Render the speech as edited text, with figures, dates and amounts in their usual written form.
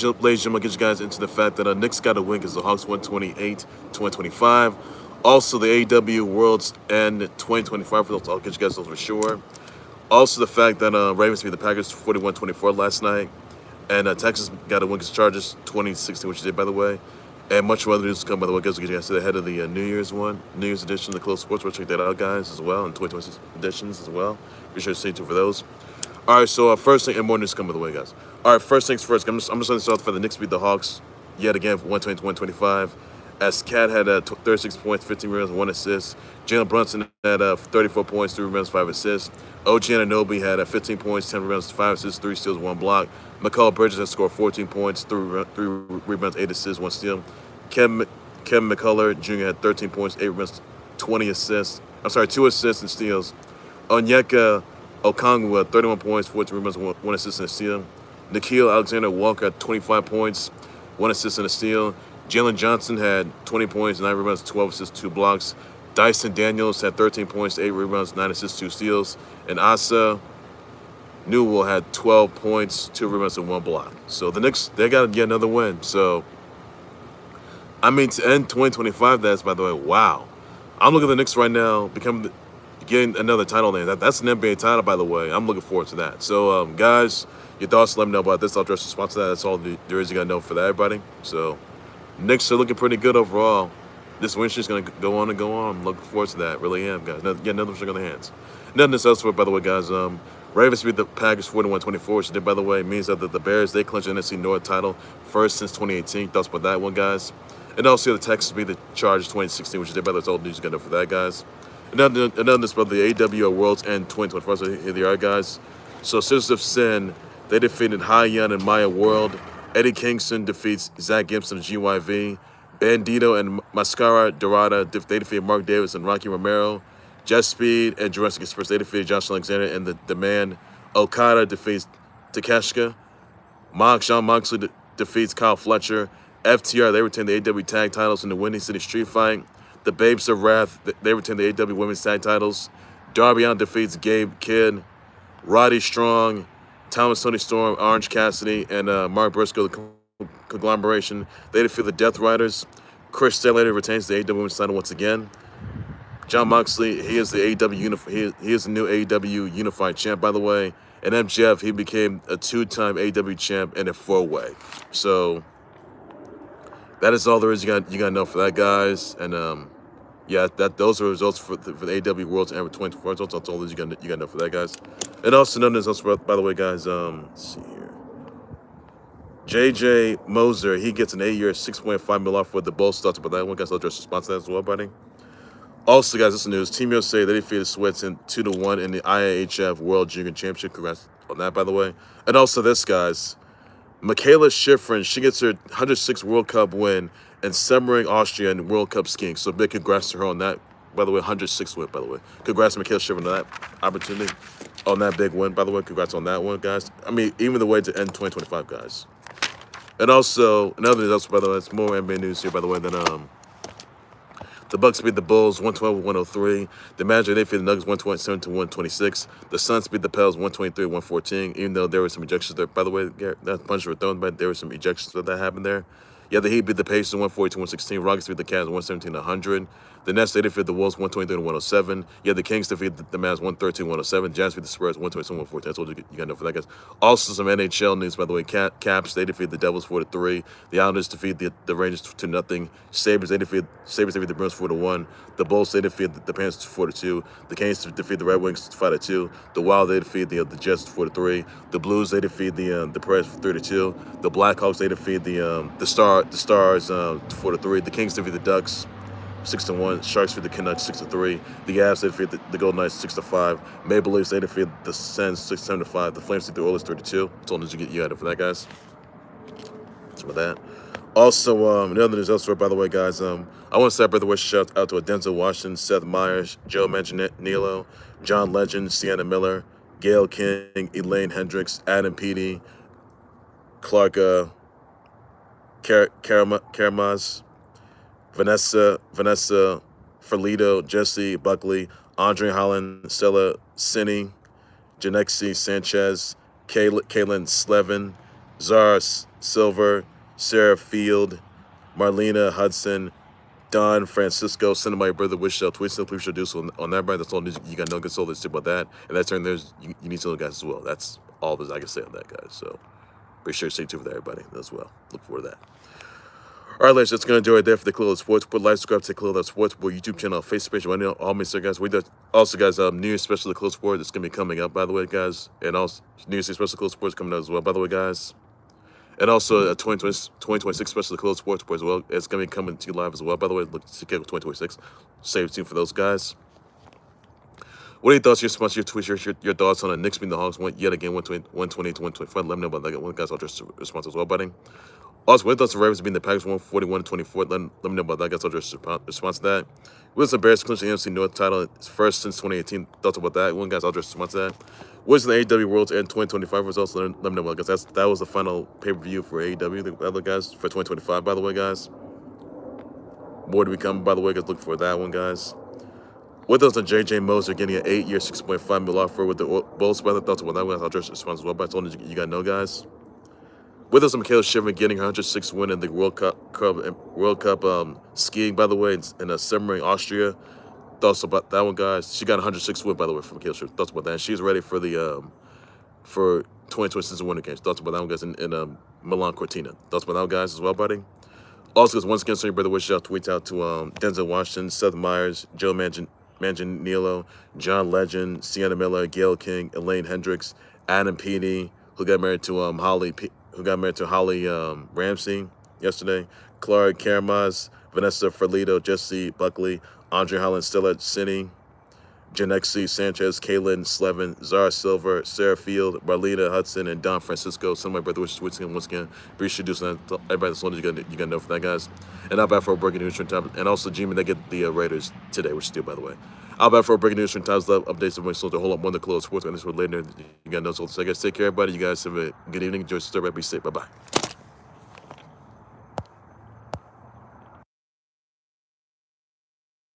ladies and gentlemen, get you guys into the fact that Knicks got a win because the Hawks 128-125. Also, the AEW Worlds End 2025 results. I'll get you guys those for sure. Also, the fact that Ravens beat the Packers 41-24 last night. And Texas got a win against the Chargers 2016, which they did, by the way. And much more other news to come, by the way, guys. We'll get you guys to the head of the New Year's edition of the Close Sports. We'll check that out, guys, as well, and 2026 editions as well. Be sure to stay tuned for those. All right, so first thing, and more news to come, by the way, guys. All right, first things first. I'm just going to start for the Knicks beat the Hawks yet again for 120-125. As Cat had 36 points, 15 rebounds, 1 assist. Jalen Brunson had 34 points, 3 rebounds, 5 assists. OG Anunoby had 15 points, 10 rebounds, 5 assists, 3 steals, 1 block. Mikal Bridges had scored 14 points, 3 rebounds, 8 assists, 1 steal. Kevin McCullar Jr. had 13 points, 8 rebounds, 20 assists. 2 assists and steals. Onyeka Okongwu had 31 points, 14 rebounds, 1 assist and a steal. Nickeil Alexander-Walker had 25 points, 1 assist and a steal. Jalen Johnson had 20 points, 9 rebounds, 12 assists, 2 blocks. Dyson Daniels had 13 points, 8 rebounds, 9 assists, 2 steals. And Asa Newell had 12 points, 2 rebounds, and 1 block. So the Knicks, they got to get another win. So, I mean, to end 2025, that's, by the way, wow. I'm looking at the Knicks right now, getting another title name. That's an NBA title, by the way. I'm looking forward to that. So, guys, your thoughts, let me know about this. I'll address the response to that. That's all there is you got to know for that, everybody. So, Knicks are looking pretty good overall. This win streak's going to go on and go on. I'm looking forward to that. Really am, guys. Get another streak on the hands. Nothing else for, by the way, guys. Ravens beat the Packers 41-24, which did, by the way, means that the Bears, they clinched the NFC North title first since 2018. Thoughts about that one, guys. And also the Texans beat the Chargers 2016, which did, by the way, that's all the news you got to know for that, guys. Another this, about the AEW Worlds End 2024. So here they are, guys. So Sisters of Sin, they defeated Hyan and Maya World. Eddie Kingston defeats Zack, Gibson, GYV. Bandido and Mascara, Dorada, they defeated Mark Davis and Rocky Romero. Jetspeed and Jurassic Express, they defeated Josh Alexander and the Man. Okada defeats Takeshita. Moxley defeats Kyle Fletcher. FTR, they retain the AEW Tag titles in the Windy City Street Fight. The Babes of Wrath, they retain the AEW Women's Tag titles. Darby defeats Gabe Kidd. Roddy Strong, Thomas Tony Storm, Orange Cassidy, and Mark Briscoe, the conglomeration. They defeat the Death Riders. Chris Statlander retains the AEW Women's title once again. John Moxley, he is the AEW he is the new AEW Unified champ, by the way. And MJF, he became a 2-time AEW champ in a 4-way. So that is all there is. You got to know for that, guys. And yeah, those are results for the AEW Worlds End 2024 results. That's all you got to know for that, guys. And also notice, by the way, guys. Let's see here. JJ Moser, he gets an 8-year, $6.5 million offer with the Bulls. Thoughts about that one, guys? I'll address the response to that as well, buddy. Also, guys, this is news. Team USA, they defeated Sweats in 2-1 in the IIHF World Junior Championship. Congrats on that, by the way. And also this, guys. Michaela Schifrin, she gets her 106th World Cup win in Semmering, Austria in World Cup skiing. So big congrats to her on that. By the way, 106th win, by the way. Congrats to Michaela Schifrin on that opportunity, on that big win, by the way. Congrats on that one, guys. I mean, even the way to end 2025, guys. And also, another news, also, by the way, it's more NBA news here, by the way, than the Bucks beat the Bulls 112-103. The Magic, they beat the Nuggets 127-126. The Suns beat the Pels 123-114, even though there were some ejections there. By the way, that punches were thrown, but there were some ejections that happened there. Yeah, the Heat beat the Pacers 142-116. Rockets beat the Cavs 117-100. The Nets, they defeated the Wolves 123-107. Yeah, the Kings defeated the Mavs 113-107. Jazz beat the Spurs 127-114. That's what you got to know for that, guys. Also, some NHL news, by the way. Caps, they defeated the Devils 4-3. The Islanders defeated the Rangers 2-0. Sabres, they defeated the Bruins 4-1. The Bulls, they defeated the Panthers 4-2. The Canes defeated the Red Wings 5-2. The Wild, they defeated the Jets 4-3. The Blues, they defeated the Preds 3-2. The Blackhawks, they defeated the Stars 4-3. The Kings defeated the Ducks 6-1. Sharks defeated the Canucks 6-3. The Avs, they defeated the Golden Knights 6-5. Maple Leafs, they defeated the Sens 6-5. The Flames defeated the Oilers 3-2. That's all you got it for that, guys. Some of that. Also, another news elsewhere, by the way, guys. I want to say, by the way, shout out to Denzel Washington, Seth Meyers, Joe Manganiello, John Legend, Sienna Miller, Gail King, Elaine Hendricks, Adam Peaty, Clark Karamaz, Vanessa Ferlito, Jesse Buckley, Andre Holland, Stella Cini, Janexi Sanchez, Kaylin Slevin, Zara Silver, Sarah Field, Marlena Hudson, Don Francisco, send my brother wish tweet simply should do so on that brand. That's all news. You got no console that's about that. And that's turn there's you need to know guys as well. That's all that I can say on that, guys. So be sure to stay tuned with everybody as well. Look forward to that. All right, ladies, that's going to do it right there for the Khalil Sports. Put like, subscribe to Khalil Sports Boy YouTube channel, Facebook page. I know all my guys. We also, guys, New Year's special Khalil Sports. It's going to be coming up, by the way, guys. And also, New Year's special Khalil Sports coming out as well, by the way, guys. And also, 2026 special Khalil Sports Boy as well. It's going to be coming to you live as well, by the way. Look to get 2026. Stay tuned for those guys. What are your thoughts, your response, your tweets, your thoughts on the Knicks beating the Hawks yet again, 120 to 125? Let me know about that. One guys, I'll just respond as well, buddy. Also, what thoughts of Ravens being the Packers 141-24? Let me know about that, guys. I'll just respond to that. What's the Bears clinching the NFC North title first since 2018? Thoughts about that? One, guys, I'll just respond to that. What's the AEW Worlds End 2025 results? Let me know about that, guys. That was the final pay-per-view for AEW, the other guys, for 2025, by the way, guys. More to be coming, by the way, guys. Look for that one, guys. What thoughts on J.J. Moser getting an 8-year, $6.5 million offer with the Bulls? Thoughts about that one, guys. I'll just respond as well. But I told you got to know, guys. With us, Mikaela Shiffrin getting her 106th win in the World Cup skiing, by the way, in Semmering, Austria. Thoughts about that one, guys? She got 106th win, by the way, from Mikaela Shiffrin. Thoughts about that? And she's ready for the for 2026 Winter Games. Thoughts about that one, guys? In Milan Cortina. Thoughts about that one, guys, as well, buddy. Also, guys, once again, so your brother wishes out tweets out to Denzel Washington, Seth Meyers, Joe Manganiello, John Legend, Sienna Miller, Gail King, Elaine Hendricks, Adam Peaty, who got married to Holly Ramsey yesterday, Clara Karamaz, Vanessa Ferlito, Jesse Buckley, Andre Holland, Stella Cini, Janexi Sanchez, Kaylin Slevin, Zara Silver, Sarah Field, Marlena Hudson, and Don Francisco. Some of my brother wishes tweets again once again. Appreciate you doing that. Everybody that's wanted, you got to know for that, guys. And I'll back for a breaking news from time. And also, Jimmy, they get the Raiders today, which is still, by the way. I'll back for a breaking news from times love updates of my soldier. Hold up, one of the close sports. And this one later. You got to know. So I guess take care, everybody. You guys have a good evening. Enjoy the story. Be safe. Bye bye.